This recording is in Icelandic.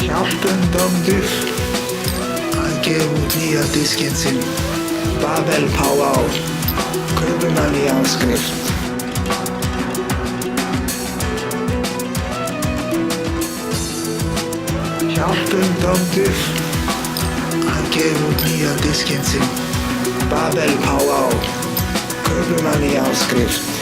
Hjálpendum Duff að gefa út nýja diskinn sinn Babel Powwow. Kaupum hann í áskrift. Hjálpendum Duff að gefa út nýja diskinn sinn Babel Powwow. Kaupum hann í áskrift.